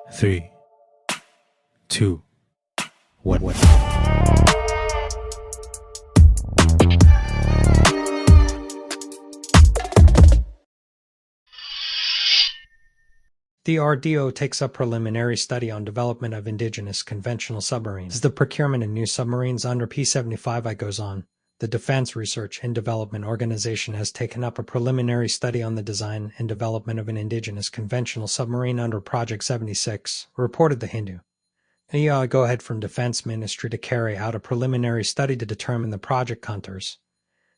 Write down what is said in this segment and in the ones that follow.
3, 2, 1. The RDO takes up preliminary study on development of indigenous conventional submarines. As the procurement of new submarines under P-75I goes on, the Defense Research and Development Organization has taken up a preliminary study on the design and development of an indigenous conventional submarine under Project 76, reported The Hindu. A go-ahead from Defense Ministry to carry out a preliminary study to determine the project contours.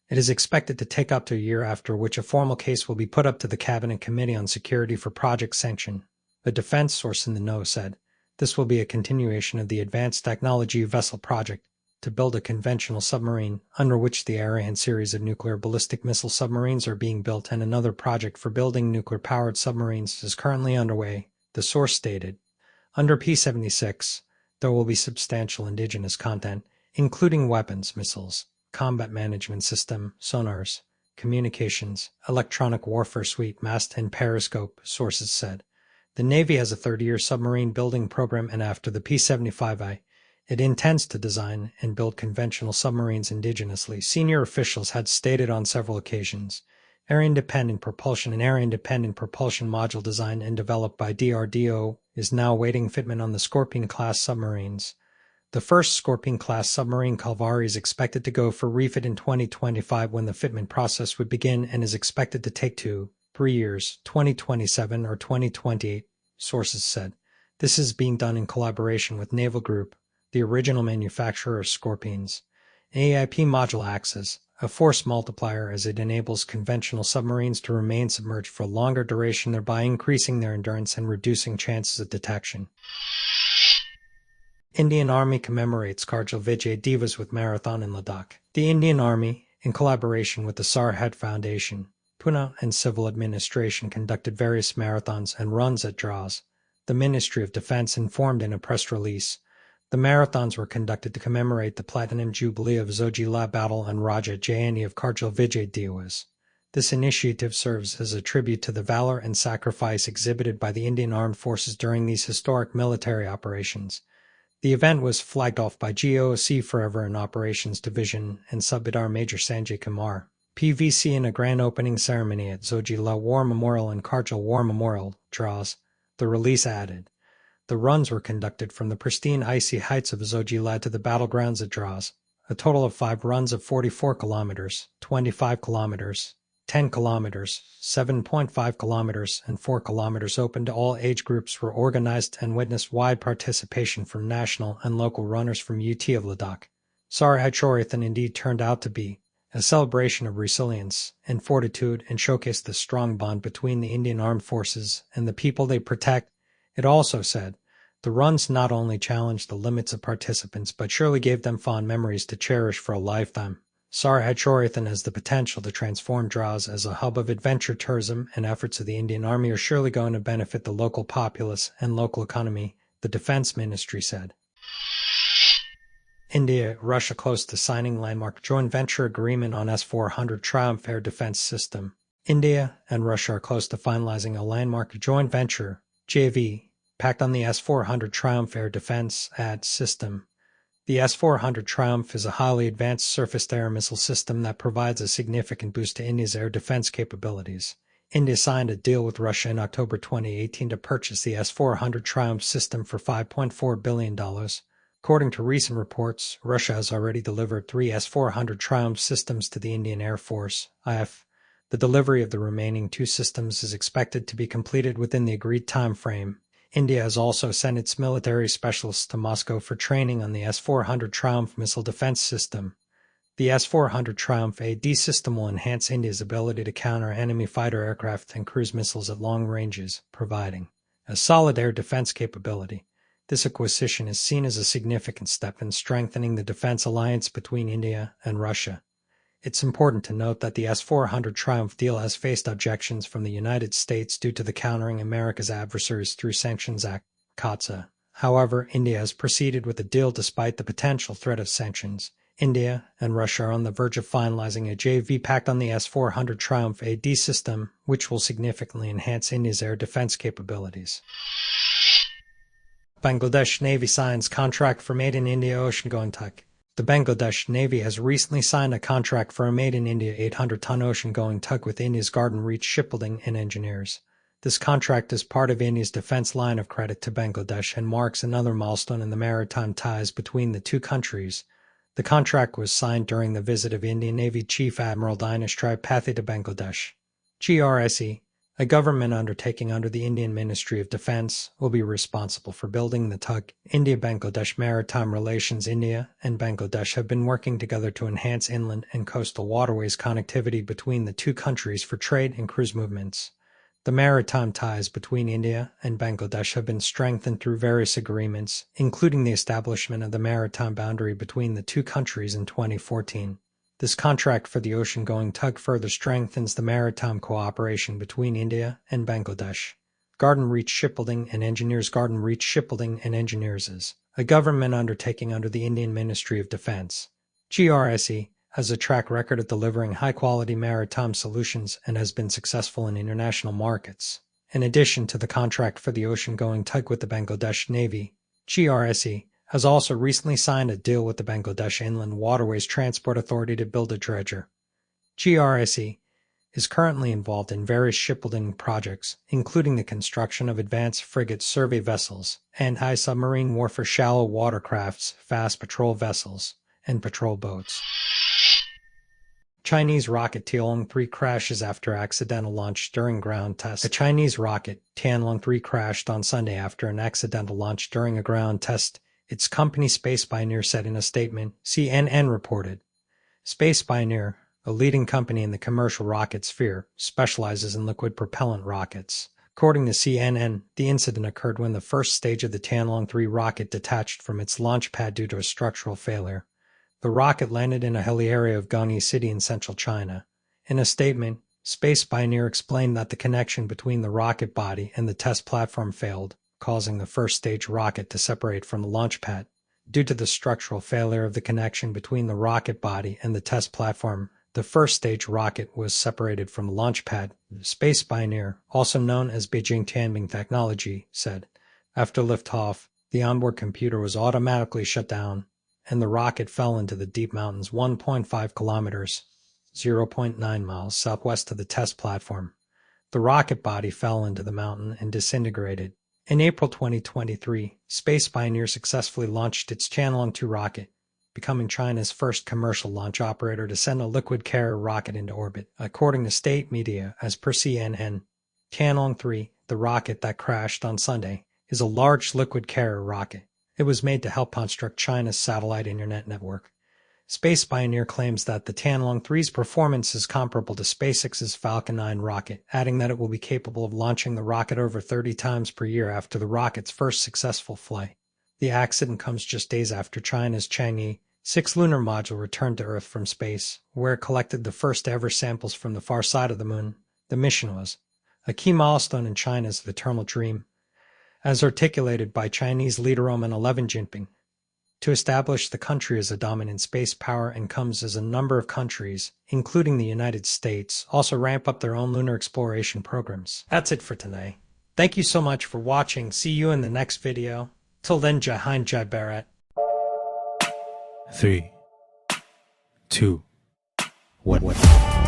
It is expected to take up to a year, after which a formal case will be put up to the Cabinet Committee on Security for project sanction. A defense source in the know said, this will be a continuation of the Advanced Technology Vessel project to build a conventional submarine, under which the Ariane series of nuclear ballistic missile submarines are being built, and another project for building nuclear-powered submarines is currently underway, the source stated. Under P-76, there will be substantial indigenous content, including weapons, missiles, combat management system, sonars, communications, electronic warfare suite, mast and periscope, sources said. The Navy has a 30-year submarine building program, and after the P-75I, it intends to design and build conventional submarines indigenously, senior officials had stated on several occasions. Area-independent propulsion and area-independent propulsion module designed and developed by DRDO is now awaiting fitment on the Scorpion-class submarines. The first Scorpion-class submarine, Kalvari, is expected to go for refit in 2025, when the fitment process would begin, and is expected to take 2-3 years, 2027 or 2028, sources said. This is being done in collaboration with Naval Group, the original manufacturer of Scorpions. An AIP module acts as a force multiplier, as it enables conventional submarines to remain submerged for a longer duration, thereby increasing their endurance and reducing chances of detection. Indian Army commemorates Kargil Vijay Divas with marathon in Ladakh. The Indian Army, in collaboration with the Sarhad Foundation, Pune and Civil Administration, conducted various marathons and runs at Dras. The Ministry of Defense informed in a press release. The marathons were conducted to commemorate the Platinum Jubilee of Zojila Battle and Raja Jayanti of Kargil Vijay Divas. This initiative serves as a tribute to the valor and sacrifice exhibited by the Indian Armed Forces during these historic military operations. The event was flagged off by GOC Forever in Operations Division and Subedar Major Sanjay Kumar, PVC, in a grand opening ceremony at Zojila War Memorial and Kargil War Memorial, Dras. The release added. The runs were conducted from the pristine icy heights of Zojila to the battlegrounds at Dras. A total of 5 runs of 44 kilometers, 25 kilometers, 10 kilometers, 7.5 kilometers, and 4 kilometers open to all age groups were organized and witnessed wide participation from national and local runners from UT of Ladakh. Sarhad Chorathan indeed turned out to be a celebration of resilience and fortitude, and showcased the strong bond between the Indian Armed Forces and the people they protect. It also said, the runs not only challenged the limits of participants, but surely gave them fond memories to cherish for a lifetime. Sarhad Chorathan has the potential to transform Dras as a hub of adventure tourism, and efforts of the Indian Army are surely going to benefit the local populace and local economy, the Defense Ministry said. India, Russia close to signing landmark joint venture agreement on S-400 Triumph air defense system. India and Russia are close to finalizing a landmark joint venture, JV, packed on the S-400 Triumph air defense AD system. The S-400 Triumph is a highly advanced surface-to-air missile system that provides a significant boost to India's air defense capabilities. India signed a deal with Russia in October 2018 to purchase the S-400 Triumph system for $5.4 billion. According to recent reports, Russia has already delivered 3 S-400 Triumph systems to the Indian Air Force, IF. The delivery of the remaining 2 systems is expected to be completed within the agreed time frame. India has also sent its military specialists to Moscow for training on the S-400 Triumph missile defense system. The S-400 Triumph AD system will enhance India's ability to counter enemy fighter aircraft and cruise missiles at long ranges, providing a solid air defense capability. This acquisition is seen as a significant step in strengthening the defense alliance between India and Russia. It's important to note that the S-400 Triumph deal has faced objections from the United States due to the Countering America's Adversaries Through Sanctions Act, CAATSA. However, India has proceeded with the deal despite the potential threat of sanctions. India and Russia are on the verge of finalizing a JV pact on the S-400 Triumph AD system, which will significantly enhance India's air defense capabilities. Bangladesh Navy signs contract for Made in India ocean-going tug. The Bangladesh Navy has recently signed a contract for a Made in India 800-ton ocean-going tug with India's Garden Reach Shipbuilding and Engineers. This contract is part of India's defense line of credit to Bangladesh and marks another milestone in the maritime ties between the two countries. The contract was signed during the visit of Indian Navy Chief Admiral Dinesh Tripathi to Bangladesh. GRSE, a government undertaking under the Indian Ministry of Defence, will be responsible for building the tug. India-Bangladesh Maritime Relations. India and Bangladesh have been working together to enhance inland and coastal waterways connectivity between the two countries for trade and cruise movements. The maritime ties between India and Bangladesh have been strengthened through various agreements, including the establishment of the maritime boundary between the two countries in 2014. This contract for the ocean-going tug further strengthens the maritime cooperation between India and Bangladesh. Garden Reach Shipbuilding and Engineers. Garden Reach Shipbuilding and Engineers is a government undertaking under the Indian Ministry of Defence. GRSE has a track record of delivering high-quality maritime solutions and has been successful in international markets. In addition to the contract for the ocean-going tug with the Bangladesh Navy, GRSE has also recently signed a deal with the Bangladesh Inland Waterways Transport Authority to build a dredger. GRSE is currently involved in various shipbuilding projects, including the construction of advanced frigate survey vessels, anti-submarine warfare shallow watercrafts, fast patrol vessels, and patrol boats. Chinese rocket Tianlong-3 crashes after accidental launch during ground test. A Chinese rocket, Tianlong-3, crashed on Sunday after an accidental launch during a ground test, its company Space Pioneer said in a statement, CNN reported. Space Pioneer, a leading company in the commercial rocket sphere, specializes in liquid propellant rockets. According to CNN, the incident occurred when the first stage of the Tianlong-3 rocket detached from its launch pad due to a structural failure. The rocket landed in a hilly area of Gangneung City in central China. In a statement, Space Pioneer explained that the connection between the rocket body and the test platform failed, causing the first-stage rocket to separate from the launch pad. Due to the structural failure of the connection between the rocket body and the test platform, the first-stage rocket was separated from the launch pad. Space Pioneer, also known as Beijing Tianbing Technology, said, after liftoff, the onboard computer was automatically shut down, and the rocket fell into the deep mountains 1.5 kilometers, 0.9 miles southwest of the test platform. The rocket body fell into the mountain and disintegrated. In April 2023, Space Pioneer successfully launched its Tianlong-2 rocket, becoming China's first commercial launch operator to send a liquid carrier rocket into orbit. According to state media, as per CNN, Tianlong-3, the rocket that crashed on Sunday, is a large liquid carrier rocket. It was made to help construct China's satellite internet network. Space Pioneer claims that the Tianlong-3's performance is comparable to SpaceX's Falcon 9 rocket, adding that it will be capable of launching the rocket over 30 times per year after the rocket's first successful flight. The accident comes just days after China's Chang'e 6 lunar module returned to Earth from space, where it collected the first ever samples from the far side of the moon. The mission was a key milestone in China's eternal dream, as articulated by Chinese leader Roman 11 Jinping, to establish the country as a dominant space power, and comes as a number of countries, including the United States, also ramp up their own lunar exploration programs. That's it for today. Thank you so much for watching. See you in the next video. Till then, Jai Hind, Jai Bharat. 3, 2, 1.